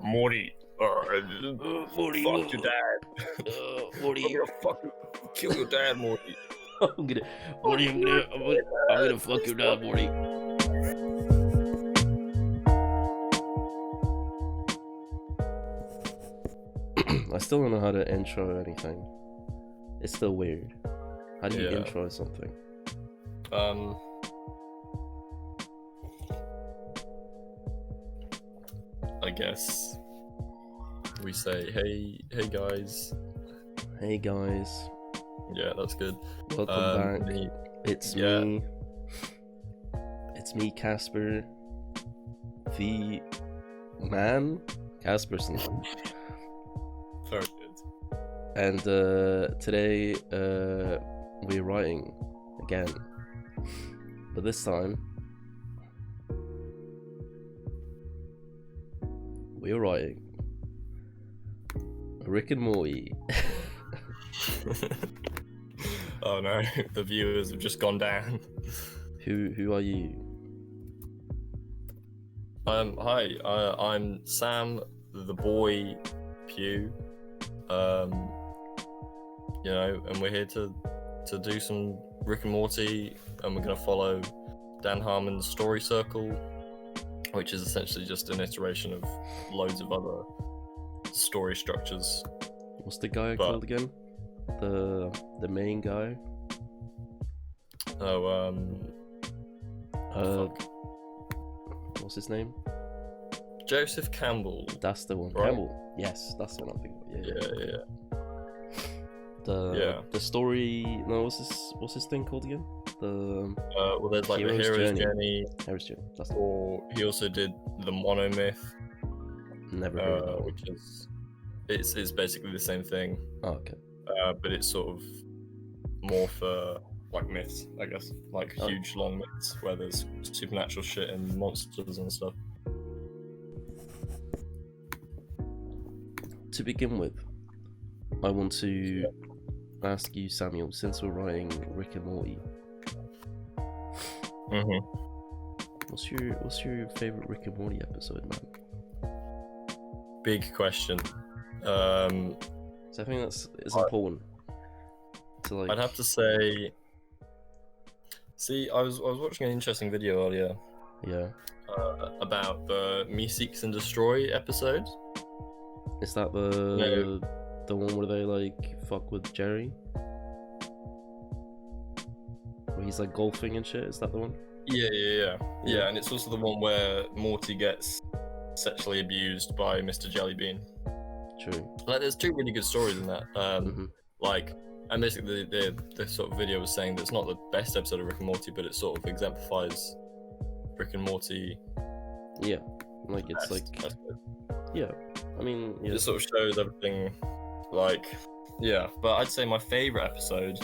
Morty. Morty, Fuck your dad. Morty, I'm gonna fucking kill your dad, Morty. Morty, I'm gonna fuck your dad, Morty. I still don't know how to intro anything. It's still weird. How do you intro something? I guess we say, hey guys. Hey guys. Yeah, that's good. Welcome back. It's me. It's me, Casper. The man, Casperson. Very good. And today we're writing again, but this time we're writing Rick and Morty. Oh no, the viewers have just gone down. Who are you? Hi, I'm Sam, the boy Pew. And we're here to do some Rick and Morty, and we're gonna follow Dan Harmon Story Circle, which is essentially just an iteration of loads of other story structures. What's the guy called again? The main guy? What's his name? Joseph Campbell. That's the one. Right? Campbell. Yes, that's the one I'm thinking of. Yeah. The story. No, what's this thing called again? Well, there's like the Hero's Journey. Hero's Journey. That's the or he also did the Monomyth. Never heard of that one. Which is it's basically the same thing. Oh, okay. But it's sort of more for like myths, I guess, like huge long myths where there's supernatural shit and monsters and stuff. To begin with, I want to ask you, Samuel, since we're writing Rick and Morty, what's your favorite Rick and Morty episode, man? Big question. So I think it's important. To like, I'd have to say. See, I was watching an interesting video earlier. Yeah. About the Me Seeks and Destroy episode. Is that the one where they like fuck with Jerry? Where he's like golfing and shit? Is that the one? Yeah, and it's also the one where Morty gets sexually abused by Mr. Jellybean. True. Like, there's two really good stories in that. Like, and basically the sort of video was saying that it's not the best episode of Rick and Morty, but it sort of exemplifies Rick and Morty. Yeah, like it's best, like, yeah. I mean, yeah. It sort of shows everything, like, yeah. But I'd say my favorite episode,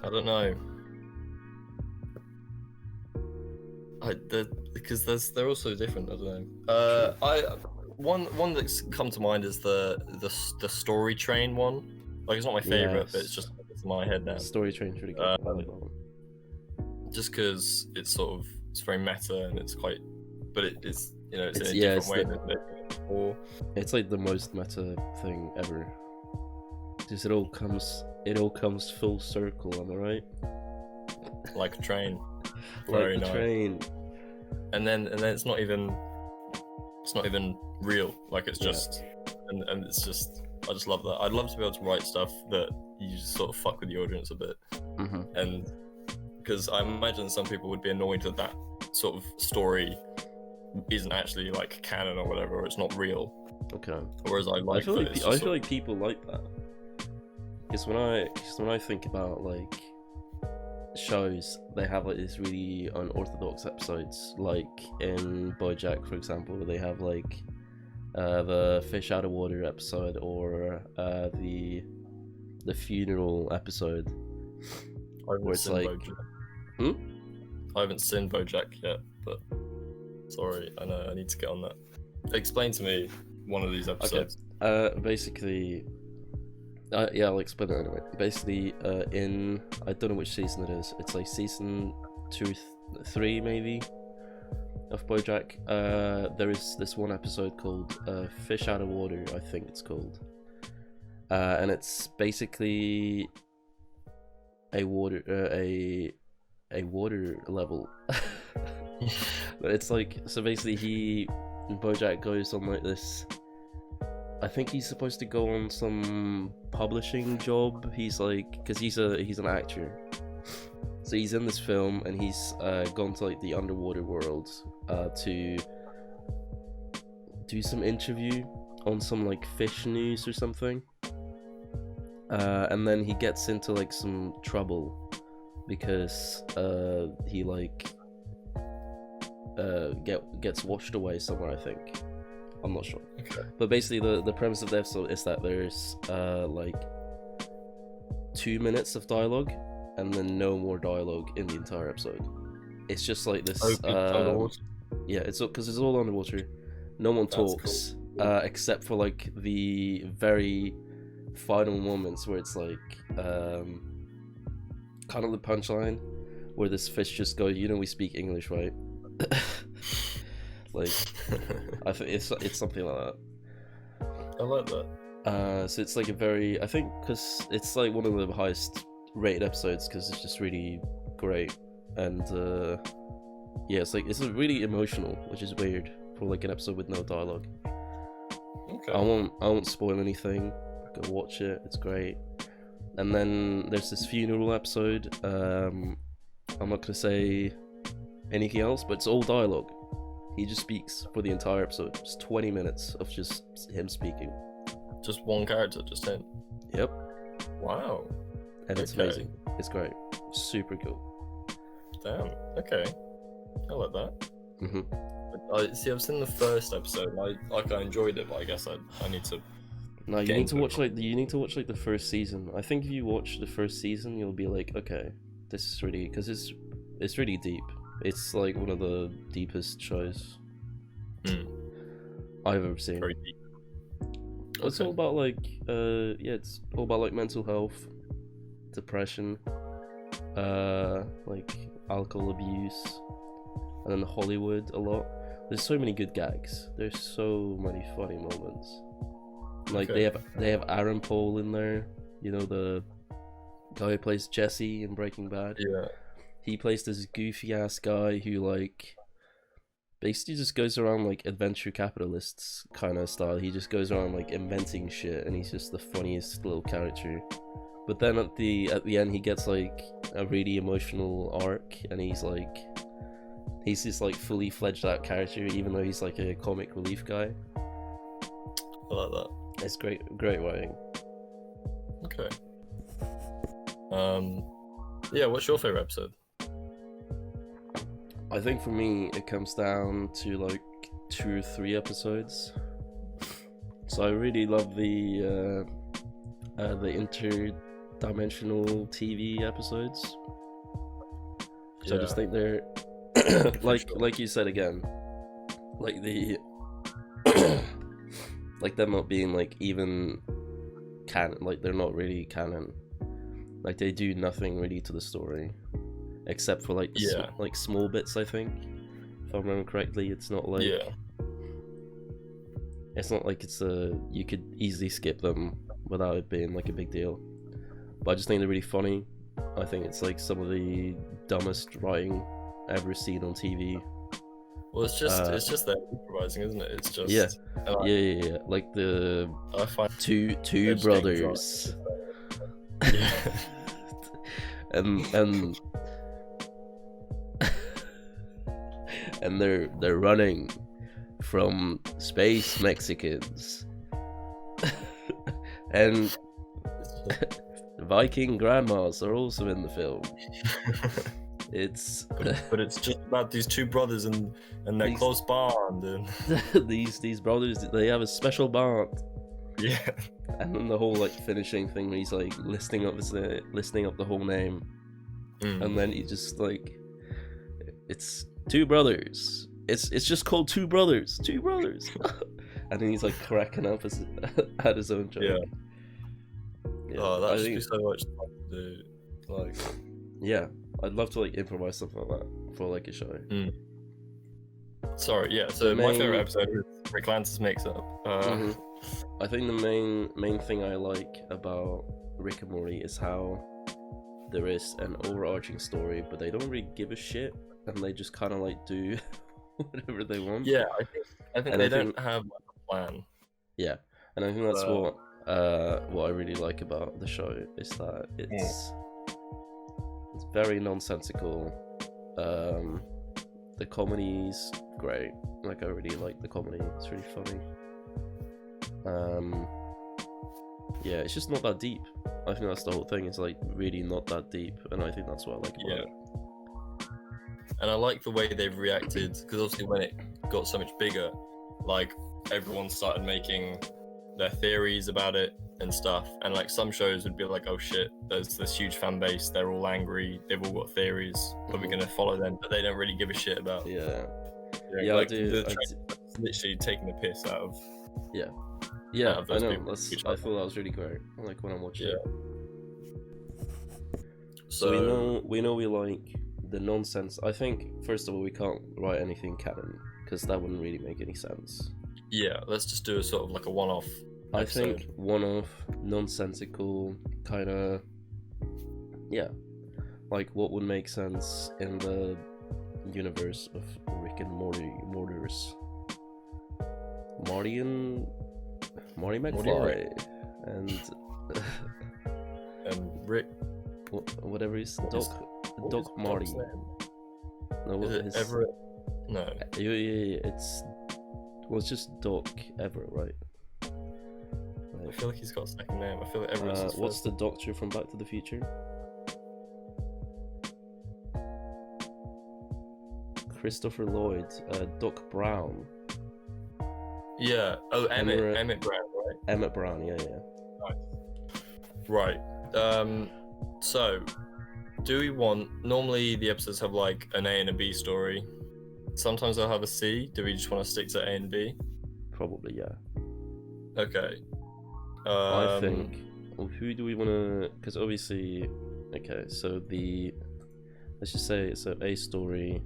I don't know. Because they're also different. I don't know. One that's come to mind is the Story Train one. Like, it's not my favorite, but it's just in my head now. Story Train's really good. I like that one. Just because it's very meta and it's quite, but it's in a different way than before. It's like the most meta thing ever. Because it all comes full circle. Am I right? Like a train. Very nice. Train. And then it's not even real. Like, it's just and it's just, I just love that. I'd love to be able to write stuff that you just sort of fuck with the audience a bit. And because I imagine some people would be annoyed that sort of story isn't actually like canon or whatever, or it's not real. Okay. Whereas I feel like people like that. Because when I think about like shows, they have like these really unorthodox episodes, like in BoJack, for example, where they have like the fish out of water episode, or the funeral episode, where it's like I haven't seen BoJack yet, but sorry, I know I need to get on that. Explain to me one of these episodes. Okay. Basically, yeah, I'll explain it anyway. Basically, I don't know which season it is. It's like season 2, 3 maybe. of BoJack. There is this one episode called "Fish Out of Water," I think it's called, and it's basically a water level. It's like, so basically BoJack goes on like this. I think he's supposed to go on some publishing job. He's like, because he's an actor. So he's in this film, and he's gone to like the underwater world to do some interview on some like fish news or something. And then he gets into like some trouble because he like gets washed away somewhere, I think. I'm not sure. Okay. But basically the premise of the episode is that there's like 2 minutes of dialogue and then no more dialogue in the entire episode. It's just like this yeah, it's because it's all underwater. No one talks, cool. Except for like the very final moments where it's like kind of the punchline where this fish just goes, you know, we speak English, right? Like, I think it's something like that. I like that. So it's like a very, I think, because it's like one of the highest rated episodes because it's just really great, and yeah, it's like, it's really emotional, which is weird for like an episode with no dialogue. Okay. I won't spoil anything. Go watch it. It's great. And then there's this funeral episode. I'm not gonna say anything else, but it's all dialogue. He just speaks for the entire episode. Just 20 minutes of just him speaking. Just one character, just him? Yep. Wow. And it's amazing. It's great. Super cool. Damn. Okay. I like that. See, I've seen the first episode. I enjoyed it, but I guess I need to. No, you need to watch like the first season. I think if you watch the first season, you'll be like, okay, this is really, because it's really deep. It's like one of the deepest shows I've ever seen. Very deep. It's all about like it's all about like mental health, depression, like alcohol abuse, and then Hollywood a lot. There's so many good gags. There's so many funny moments. Like they have Aaron Paul in there. You know, the guy who plays Jesse in Breaking Bad. Yeah. He plays this goofy ass guy who like basically just goes around like adventure capitalists kind of style. He just goes around like inventing shit, and he's just the funniest little character. But then at the end, he gets like a really emotional arc, and he's this like fully fledged out character, even though he's like a comic relief guy. I like that. It's great writing. Okay. Yeah, what's your favorite episode? I think for me it comes down to like 2 or 3 episodes. So I really love the interdimensional TV episodes. So I just think they're like you said again, like the like them not being like even canon, like they're not really canon. Like they do nothing really to the story, except for like like small bits. I think, if I remember correctly, it's not like it's not like you could easily skip them without it being like a big deal. But I just think they're really funny. I think it's like some of the dumbest writing ever seen on TV. Well, it's just them improvising, isn't it? It's just yeah. Like the I find two brothers. Yeah. and they're running from space Mexicans. And Viking grandmas are also in the film. It's but it's just about these 2 brothers and their close bond, and these brothers, they have a special bond. Yeah. And then the whole like finishing thing where he's like listing up the whole name, and then he just like, it's 2 brothers. It's just called 2 brothers. And then he's like cracking up at his own joke. Yeah. Oh, that should be so much fun to do. Like, yeah, I'd love to like improvise something like that for like a show. Sorry, yeah. So my favorite episode is Rick Lance's mix-up. I think the main thing I like about Rick and Morty is how there is an overarching story, but they don't really give a shit, and they just kind of like do whatever they want. Yeah, I think they don't have like, a plan. Yeah, and I think that's what I really like about the show is that it's very nonsensical. The comedy's great. Like I really like the comedy. It's really funny. Yeah, it's just not that deep. I think that's the whole thing. It's like really not that deep, and I think that's what I like about it. And I like the way they've reacted, because obviously when it got so much bigger, like everyone started making their theories about it and stuff, and like some shows would be like, oh shit, there's this huge fan base, they're all angry, they've all got theories, but we're gonna follow them, but they don't really give a shit about yeah, like, I do. literally taking the piss out of I know. I thought that was really great. I like when I'm watching it. So we know we like the nonsense. I think first of all we can't write anything canon because that wouldn't really make any sense. Yeah, let's just do a sort of like a one-off episode. I think one-off, nonsensical, kind of, like what would make sense in the universe of Rick and Mortars. Marty McFly and Rick, whatever he's Doc Marty. No, is it Everett? No. Yeah. It's just Doc Everett, right? I feel like he's got a second name. I feel like Everett's what's the Doctor from Back to the Future? Christopher Lloyd, Doc Brown. Yeah. Oh, Emmett Brown, right? Emmett Brown, yeah. Right. So, do we want... Normally, the episodes have, like, an A and a B story. Sometimes they'll have a C. Do we just want to stick to A and B? Probably, yeah. Okay. I think... Well, who do we want to... Because obviously... Okay, so the... Let's just say it's an A story.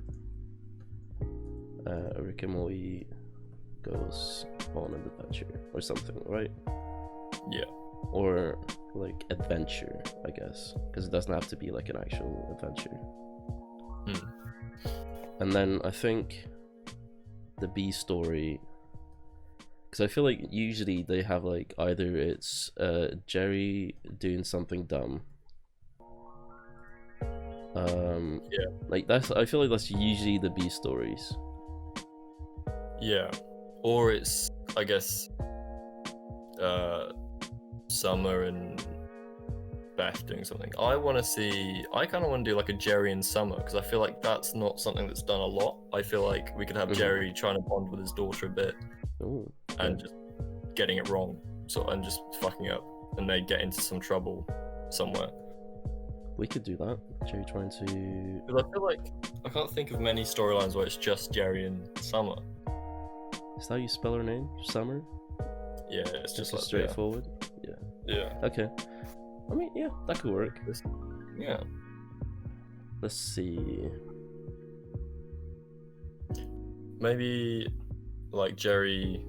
Rick and Morty goes on an adventure or something, right? Yeah. Or like adventure, I guess, because it doesn't have to be like an actual adventure. And then I think the B story, because I feel like usually they have like either it's Jerry doing something dumb. Like that's, I feel like that's usually the B stories. Yeah. Or it's, I guess, Summer and Beth doing something. I kind of want to do like a Jerry and Summer, because I feel like that's not something that's done a lot. I feel like we could have Jerry trying to bond with his daughter a bit. Ooh, and just getting it wrong, and just fucking up, and they get into some trouble somewhere. We could do that. Jerry trying to... Because I feel like I can't think of many storylines where it's just Jerry and Summer. Is that how you spell her name? Summer? Yeah, it's just like straightforward. Yeah. Okay. I mean, yeah, that could work. Yeah. Let's see. Maybe like Jerry.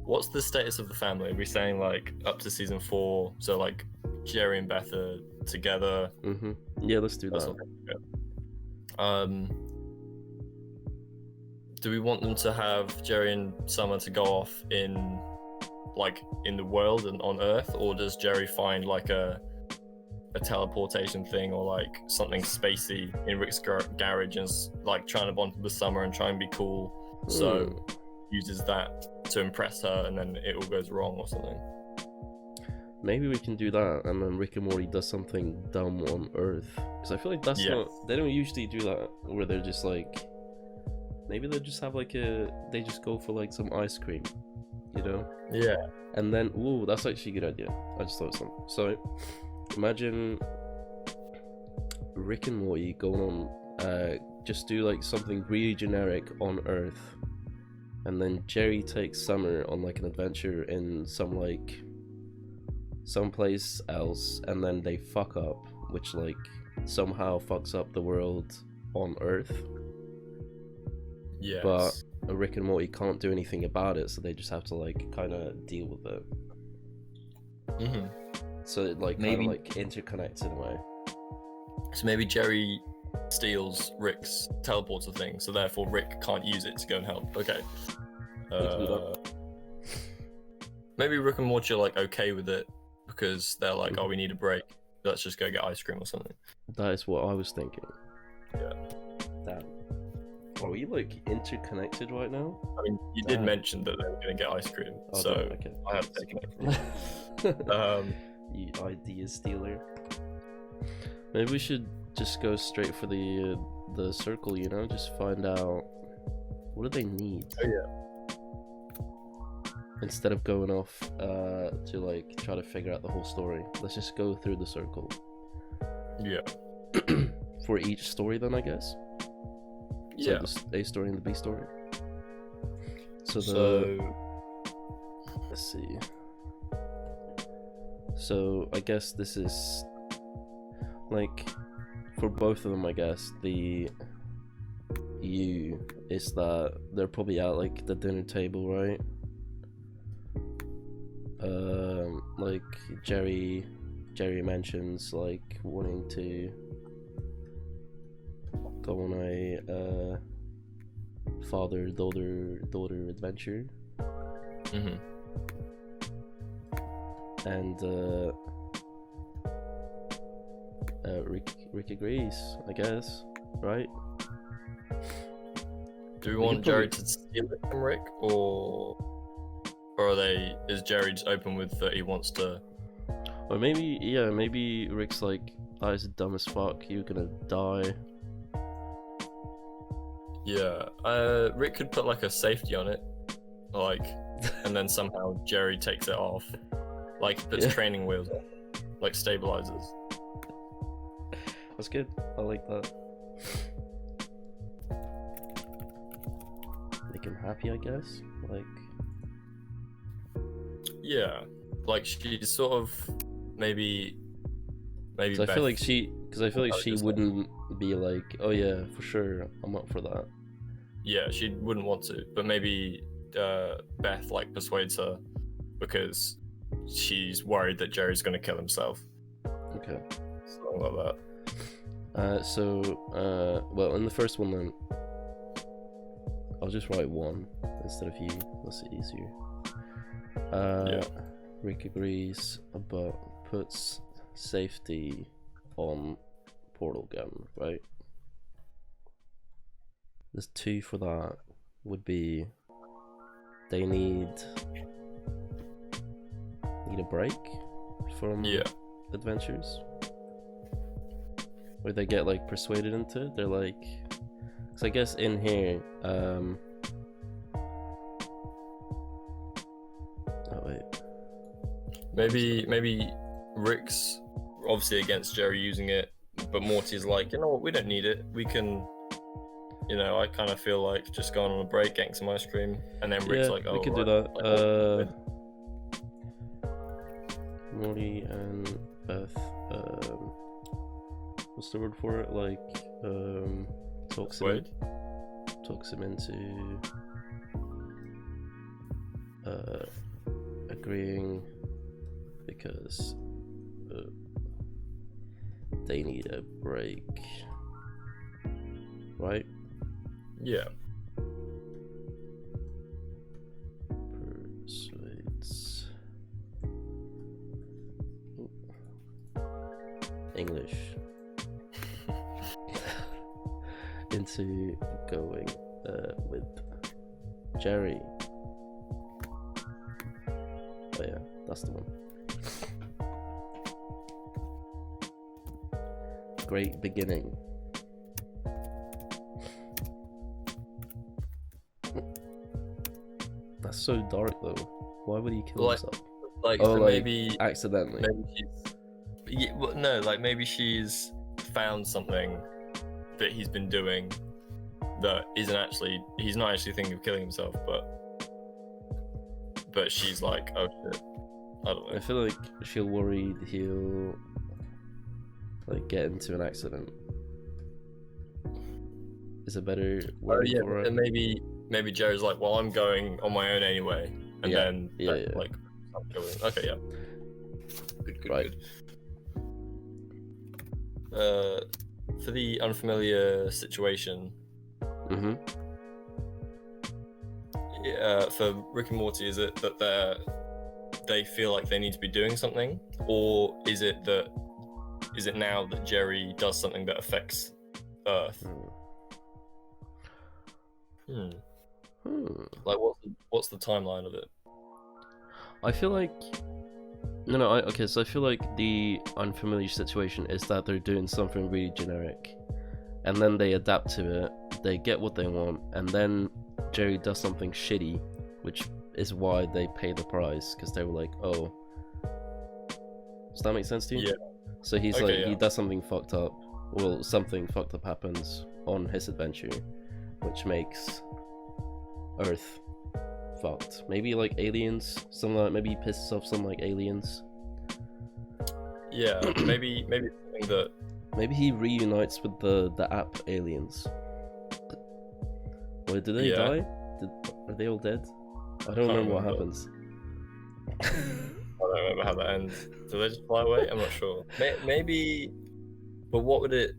What's the status of the family? Are we saying like up to season 4? So like Jerry and Beth are together. Yeah, let's do that. Do we want them to have Jerry and Summer to go off in the world and on Earth, or does Jerry find like a teleportation thing or like something spacey in Rick's garage and like trying to bond with Summer and try and be cool, so uses that to impress her, and then it all goes wrong or something? Maybe we can do that, and then Rick and Morty does something dumb on Earth, because I feel like that's not... They don't usually do that, where they're just like... Maybe they just have like they just go for like some ice cream, you know? Yeah. And then, ooh, that's actually a good idea. I just thought of something. So, imagine Rick and Morty going on, just do like something really generic on Earth, and then Jerry takes Summer on like an adventure in someplace else, and then they fuck up, which like somehow fucks up the world on Earth. Yes. But Rick and Morty can't do anything about it, so they just have to like kind of deal with it. So it like kind of like interconnects in a way. So maybe Jerry steals Rick's teleporter thing, so therefore Rick can't use it to go and help. Okay. Maybe Rick and Morty are like okay with it because they're like, oh, we need a break. Let's just go get ice cream or something. That is what I was thinking. Yeah. Damn. Are we like interconnected right now? I mean, you did mention that they were going to get ice cream, so okay. I have taken it from you. You idea stealer. Maybe we should just go straight for the circle, you know? Just find out what do they need. Oh yeah. Instead of going off to like try to figure out the whole story, let's just go through the circle. Yeah. For each story, then I guess. So Yeah. the A story and the B story. So let's see. So I guess this is like for both of them. I guess the U is that they're probably at like the dinner table, right? Like Jerry mentions like wanting to go on a father-daughter adventure. And Rick agrees, I guess, right? Do we want Jerry to steal it from Rick, or is Jerry just open with that he wants to? Or maybe Rick's like, that is dumb as fuck, you're gonna die. Yeah, Rick could put like a safety on it, like, and then somehow Jerry takes it off, like puts training wheels on, like stabilizers. That's good. I like that. Make him happy, I guess. Like, yeah, like she's sort of maybe. Cause I feel like she wouldn't be like, oh yeah, for sure, I'm up for that. Yeah, she wouldn't want to, but maybe Beth like persuades her because she's worried that Jerry's gonna kill himself. Okay. Something like that. Well, in the first one then, I'll just write 1 instead of U. That's easier. Yeah. Rick agrees, but puts safety on portal gun, right? There's 2 for that. Would be they need a break from adventures, or they get like persuaded into it. They're like, because I guess in here, oh wait, maybe Rick's obviously against Jerry using it, but Morty's like, you know what, we don't need it. We can, you know, I kind of feel like just going on a break, getting some ice cream, and then Rick's like, oh, we can do that. Morty and Beth, what's the word for it? Like, talks him into agreeing because they need a break, right? Yeah. Persuades English into going with Jerry. Oh yeah, that's the one. Great beginning. That's so dark though. Why would he kill himself? Like, oh, like maybe accidentally. Maybe she's found something that he's been doing that isn't actually. He's not actually thinking of killing himself, but she's like, oh shit. I don't know. I feel like she'll worried he'll like get into an accident. is a better Oh word yeah, for it. and maybe Jerry's like, well, I'm going on my own anyway, and then like, I'm going. Okay, yeah. Good, Right. good. For the unfamiliar situation. Mm-hmm. For Rick and Morty, is it that they feel like they need to be doing something, or is it now that Jerry does something that affects Earth? Like, what's the timeline of it? I feel like so I feel like the unfamiliar situation is that they're doing something really generic, and then they adapt to it, they get what they want, and then Jerry does something shitty, which is why they pay the price, because they were like, oh. Does that make sense to you? Yeah. So he's he does something fucked up. Well, something fucked up happens on his adventure, which makes Earth fucked. Maybe like aliens, maybe he pisses off some like aliens. Yeah, maybe something that. Maybe he reunites with the app aliens. Or did they die? Are they all dead? I don't remember what happens. I don't remember how that ends. Do they just fly away? I'm not sure. Maybe, but what would it?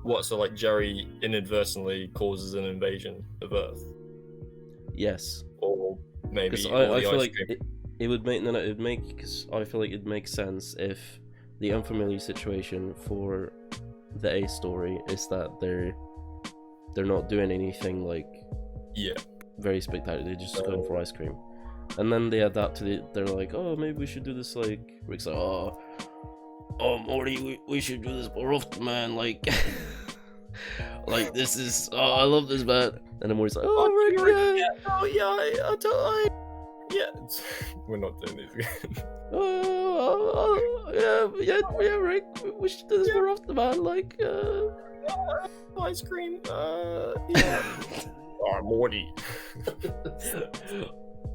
What, so like Jerry inadvertently causes an invasion of Earth? Yes. Or maybe I feel like it would make because I feel like it makes sense if the unfamiliar situation for the A story is that they're not doing anything like very spectacular. They're just going for ice cream, and then they adapt to it. They're like, oh, maybe we should do this. Like Rick's like, oh Morty, we should do this more often, man. Like like this is I love this, man. And then Morty's like, oh Rick, we're not doing this again. Yeah, Rick, we should do this more often, man. Like ice cream. Yeah. Morty.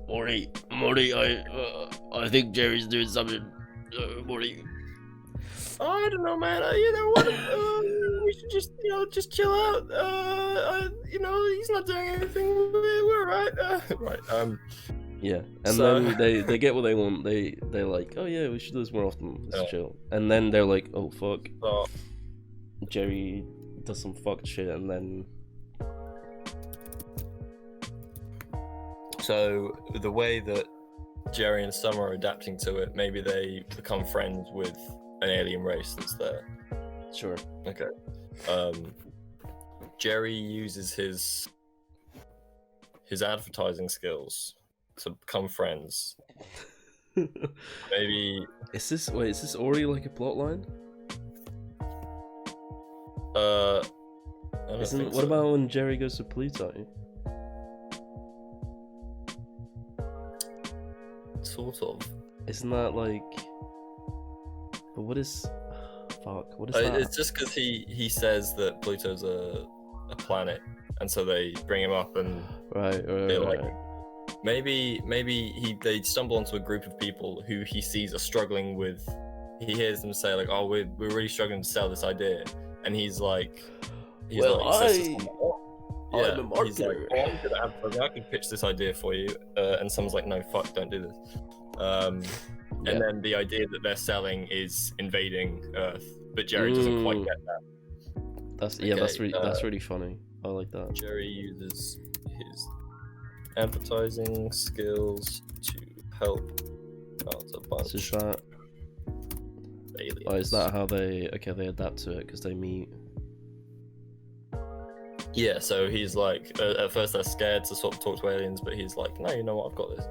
Morty, I think Jerry's doing something. Morty. I don't know, man. You know what? We should just chill out. He's not doing anything. We're alright. Right. Yeah, and then they get what they want. They're like, oh yeah, we should do this more often. Let's chill. And then they're like, oh fuck. Jerry does some fucked shit, and then. So the way that Jerry and Summer are adapting to it, maybe they become friends with an alien race that's there. Sure. Okay. Jerry uses his advertising skills to become friends. Maybe. Is this already like a plot line? What about when Jerry goes to Pluto? Sort of. Isn't that like? But what is? Fuck. What is that? It's just because he says that Pluto's a planet, and so they bring him up and right. Maybe they stumble onto a group of people who he sees are struggling with. He hears them say like, "Oh, we're really struggling to sell this idea," and he's like, I'm a marketer. He's like, I can pitch this idea for you, and someone's like, no, fuck, don't do this. And then the idea that they're selling is invading Earth, but Jerry doesn't quite get that. That's really funny. I like that. Jerry uses his advertising skills to help out a bunch. So is that aliens. Oh, is that how they adapt to it because they meet? Yeah, so he's like, at first they're scared to sort of talk to aliens, but he's like, no, you know what, I've got this.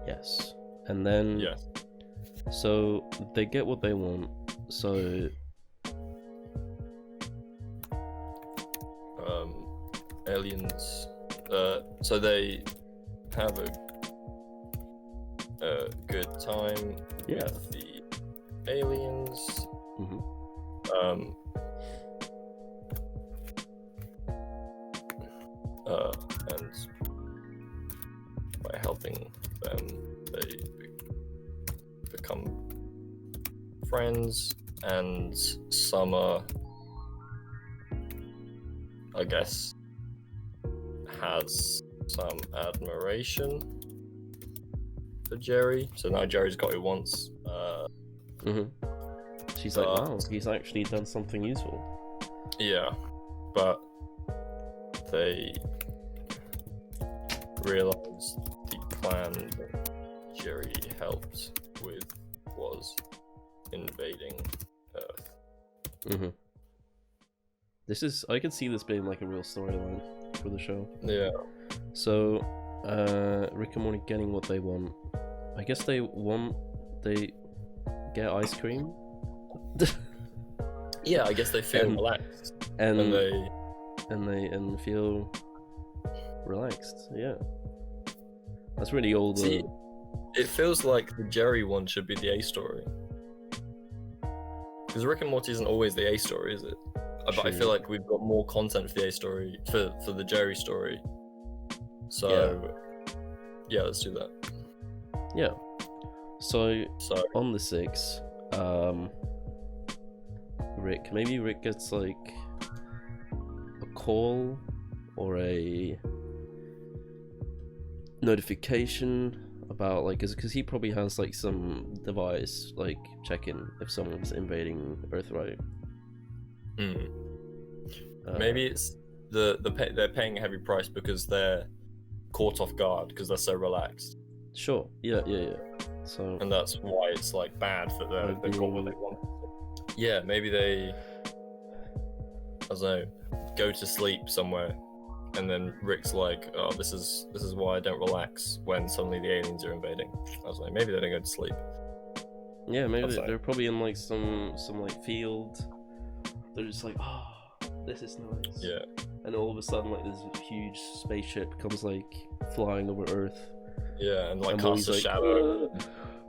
Yes. And then... Yeah. So, they get what they want, so... Aliens... so they have a good time with the aliens. Mm-hmm. And helping them. They become friends, and Summer, I guess, has some admiration for Jerry. So now Jerry's got what he wants. She's like, wow, he's actually done something useful. Yeah, but they realize the plan that Jerry helped with was invading Earth. I can see this being like a real storyline for the show. Yeah. So, Rick and Morty getting what they want. I guess they get ice cream. Yeah, I guess they feel relaxed, and they feel relaxed. Yeah, that's really all the. See, it feels like the Jerry one should be the A story, because Rick and Morty isn't always the A story, is it? But I feel like we've got more content for the A story for the Jerry story. So yeah, let's do that. Yeah. So on the 6, Rick gets like a call or a notification about like, because he probably has like some device like checking if someone's invading Earth, right? Maybe it's they're paying a heavy price because they're caught off guard because they're so relaxed. Sure. Yeah. So, and that's why it's like bad that they've got what they want. Yeah, maybe they, I don't know, go to sleep somewhere, and then Rick's like, "Oh, this is why I don't relax when suddenly the aliens are invading." I was like, maybe they don't go to sleep. Yeah, maybe they're probably in like some like field. They're just like, "Oh, this is nice." Yeah. And all of a sudden, like this huge spaceship comes like flying over Earth. Yeah, and like casts a shadow.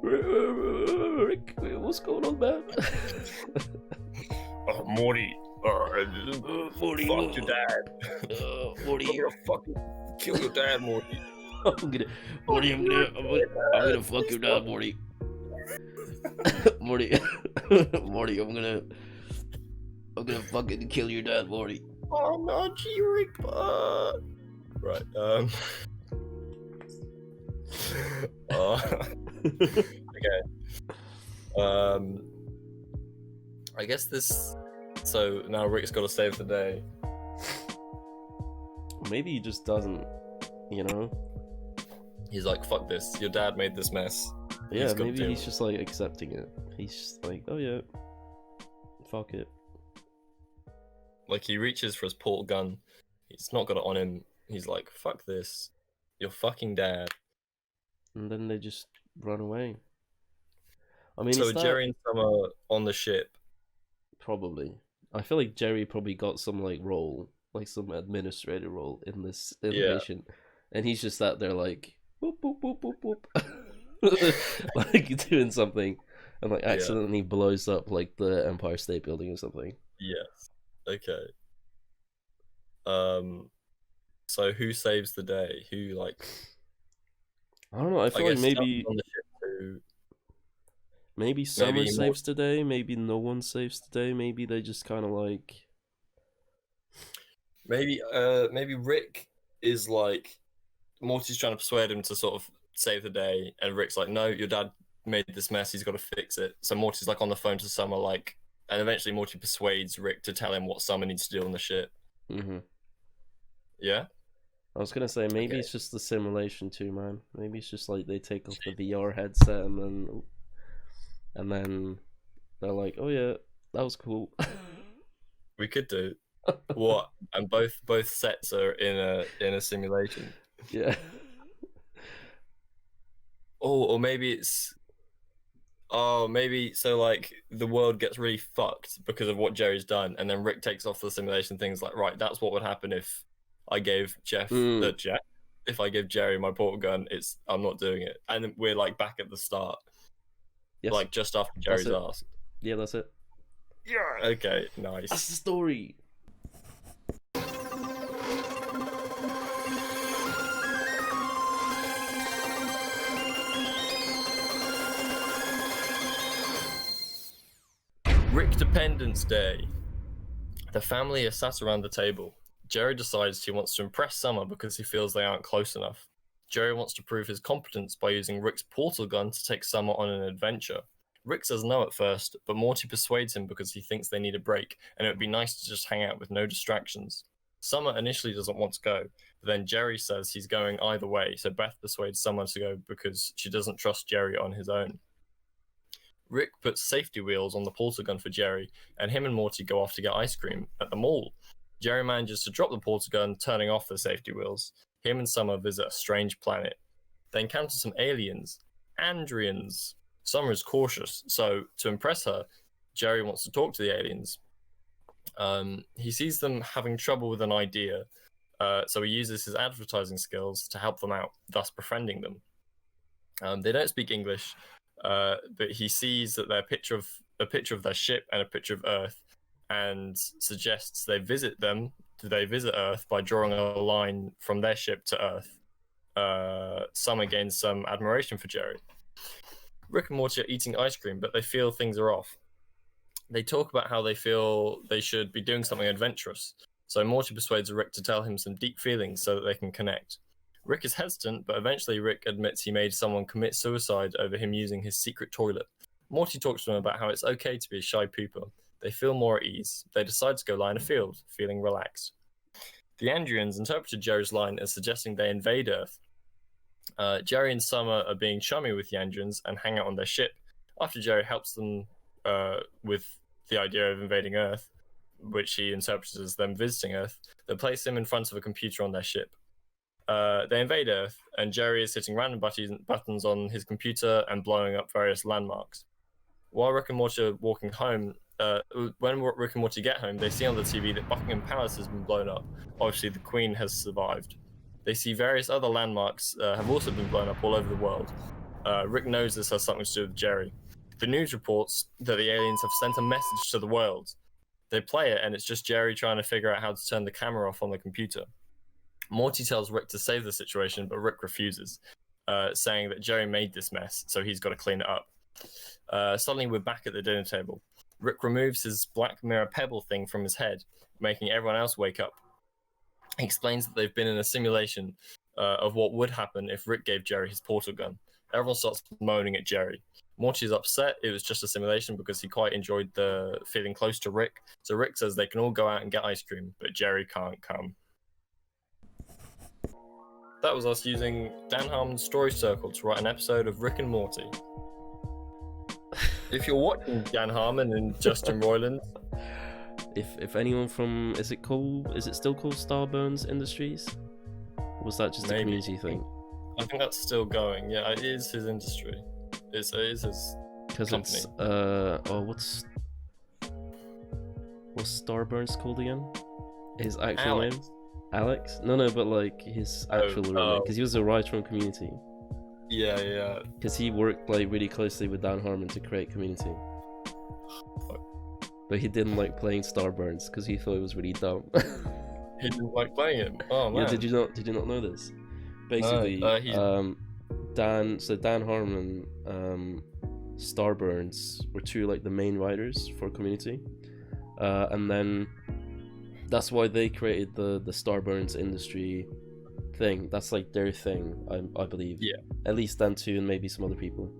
Rick, what's going on, man? Morty. Morty, fuck your dad. Morty, I'm gonna fucking kill your dad, Morty. I'm gonna fuck your dad, Morty. Morty, I'm gonna fucking kill your dad, Morty. Oh no, Rick. Right. Okay. I guess this. So now Rick's got to save the day. Maybe he just doesn't, you know? He's like, fuck this. Your dad made this mess. Yeah, maybe he's just like accepting it. He's just like, oh yeah, fuck it. Like he reaches for his portal gun. He's not got it on him. He's like, fuck this. Your fucking dad. And then they just run away. I mean, so Jerry and Summer on the ship. Probably. I feel like Jerry probably got some like role, like some administrative role in this invasion, and he's just sat there like, boop boop boop boop boop, like doing something, and like accidentally blows up like the Empire State Building or something. Yes. Okay. So who saves the day? Who like? I don't know. I feel like maybe on the ship too. Maybe Summer saves today. Maybe no one saves today. Maybe they just kind of like. Maybe Rick is like, Morty's trying to persuade him to sort of save the day, and Rick's like, no, your dad made this mess. He's got to fix it. So Morty's like on the phone to Summer, like, and eventually Morty persuades Rick to tell him what Summer needs to do on the ship. Yeah. I was gonna say maybe it's just the simulation too, man. Maybe it's just like they take off the VR headset and then they're like, "Oh yeah, that was cool." We could do what? And both sets are in a simulation. Yeah. Or maybe it's. Oh, maybe so. Like the world gets really fucked because of what Jerry's done, and then Rick takes off the simulation things. Like, right, that's what would happen if I gave if I give Jerry my portal gun, I'm not doing it. And we're like back at the start. Yes. Like just after Jerry's asked. Yeah, that's it. Yeah. Okay, nice. That's the story. Rick Dependence Day. The family are sat around the table. Jerry decides he wants to impress Summer because he feels they aren't close enough. Jerry wants to prove his competence by using Rick's portal gun to take Summer on an adventure. Rick says no at first, but Morty persuades him because he thinks they need a break, and it would be nice to just hang out with no distractions. Summer initially doesn't want to go, but then Jerry says he's going either way, so Beth persuades Summer to go because she doesn't trust Jerry on his own. Rick puts safety wheels on the portal gun for Jerry, and him and Morty go off to get ice cream at the mall. Jerry manages to drop the portal gun, turning off the safety wheels. Him and Summer visit a strange planet. They encounter some aliens, Andrians. Summer is cautious, so to impress her, Jerry wants to talk to the aliens. He sees them having trouble with an idea, so he uses his advertising skills to help them out, thus befriending them. They don't speak English, but he sees that they're a picture of their ship and a picture of Earth, and suggests they visit Earth by drawing a line from their ship to Earth. Summer gains some admiration for Jerry. Rick and Morty are eating ice cream, but they feel things are off. They talk about how they feel they should be doing something adventurous, so Morty persuades Rick to tell him some deep feelings so that they can connect. Rick is hesitant, but eventually Rick admits he made someone commit suicide over him using his secret toilet. Morty talks to him about how it's okay to be a shy pooper. They feel more at ease. They decide to go lie in a field, feeling relaxed. The Andrians interpreted Jerry's line as suggesting they invade Earth. Jerry and Summer are being chummy with the Andrians and hang out on their ship. After Jerry helps them with the idea of invading Earth, which he interprets as them visiting Earth, they place him in front of a computer on their ship. They invade Earth, and Jerry is hitting random buttons on his computer and blowing up various landmarks. While Rick and Morty are walking home, when Rick and Morty get home, they see on the TV that Buckingham Palace has been blown up. Obviously, the Queen has survived. They see various other landmarks have also been blown up all over the world. Rick knows this has something to do with Jerry. The news reports that the aliens have sent a message to the world. They play it, and it's just Jerry trying to figure out how to turn the camera off on the computer. Morty tells Rick to save the situation, but Rick refuses, saying that Jerry made this mess, so he's got to clean it up. Suddenly, we're back at the dinner table. Rick removes his black mirror pebble thing from his head, making everyone else wake up. He explains that they've been in a simulation of what would happen if Rick gave Jerry his portal gun. Everyone starts moaning at Jerry. Morty's upset it was just a simulation because he quite enjoyed the feeling close to Rick. So Rick says they can all go out and get ice cream, but Jerry can't come. That was us using Dan Harmon Story Circle to write an episode of Rick and Morty. If you're watching Dan Harmon and Justin Roiland, if anyone from is it still called Starburns Industries? Or was that just a community thing? I think that's still going. Yeah, it is his industry. It is his company. It's what's Starburns called again? His actual name? Alex? No, but like his actual name, because he was a writer on Community. Yeah. Because he worked like really closely with Dan Harmon to create Community. But he didn't like playing Starburns because he thought it was really dumb. He didn't like playing it. Oh man. Yeah, did you not know this? Basically, Dan Harmon, Starburns were two like the main writers for Community, and then that's why they created the Starburns Industry thing. That's like their thing, I believe. Yeah. At least them two and maybe some other people.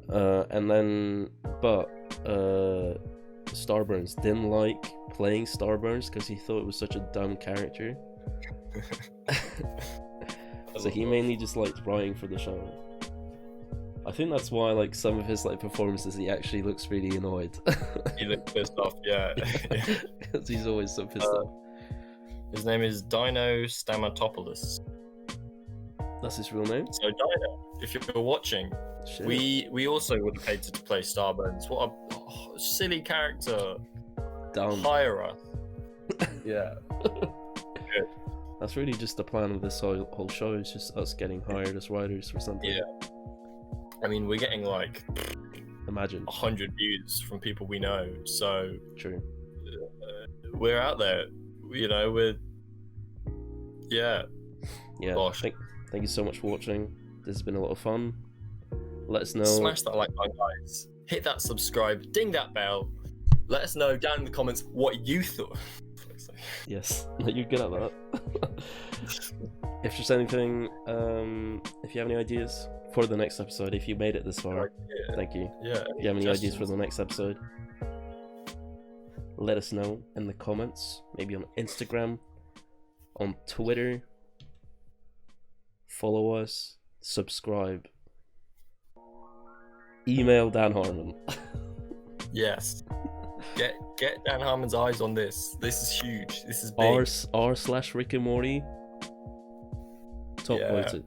But Starburns didn't like playing Starburns because he thought it was such a dumb character. So he mainly just liked writing for the show. I think that's why like some of his like performances he actually looks really annoyed. He looks pissed off, yeah. Because he's always so pissed off. His name is Dino Stamatopoulos. That's his real name? So Dino, if you're watching, Shit. we also would have paid to play Starburns. What a silly character. Dumb. Hire us. Yeah. Good. That's really just the plan of this whole show. It's just us getting hired as writers or something. Yeah. I mean, we're getting like imagine 100 views from people we know. So true. We're out there. You know, we're yeah. Gosh. Thank you so much for watching. This has been a lot of fun. Let us know. Smash that like button, guys. Hit that subscribe. Ding that bell. Let us know down in the comments what you thought. Yes, you're good at that. If there's anything, if you have any ideas for the next episode, if you made it this far, thank you. Yeah. If you have any ideas for the next episode, let us know in the comments. Maybe on Instagram, on Twitter. Follow us, subscribe. Email Dan Harmon. Yes. Get Dan Harmon's eyes on this. This is huge. This is big. r/Rick and Morty. Top voted.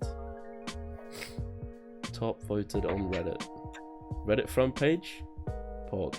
Top voted on Reddit. Reddit front page. Pog.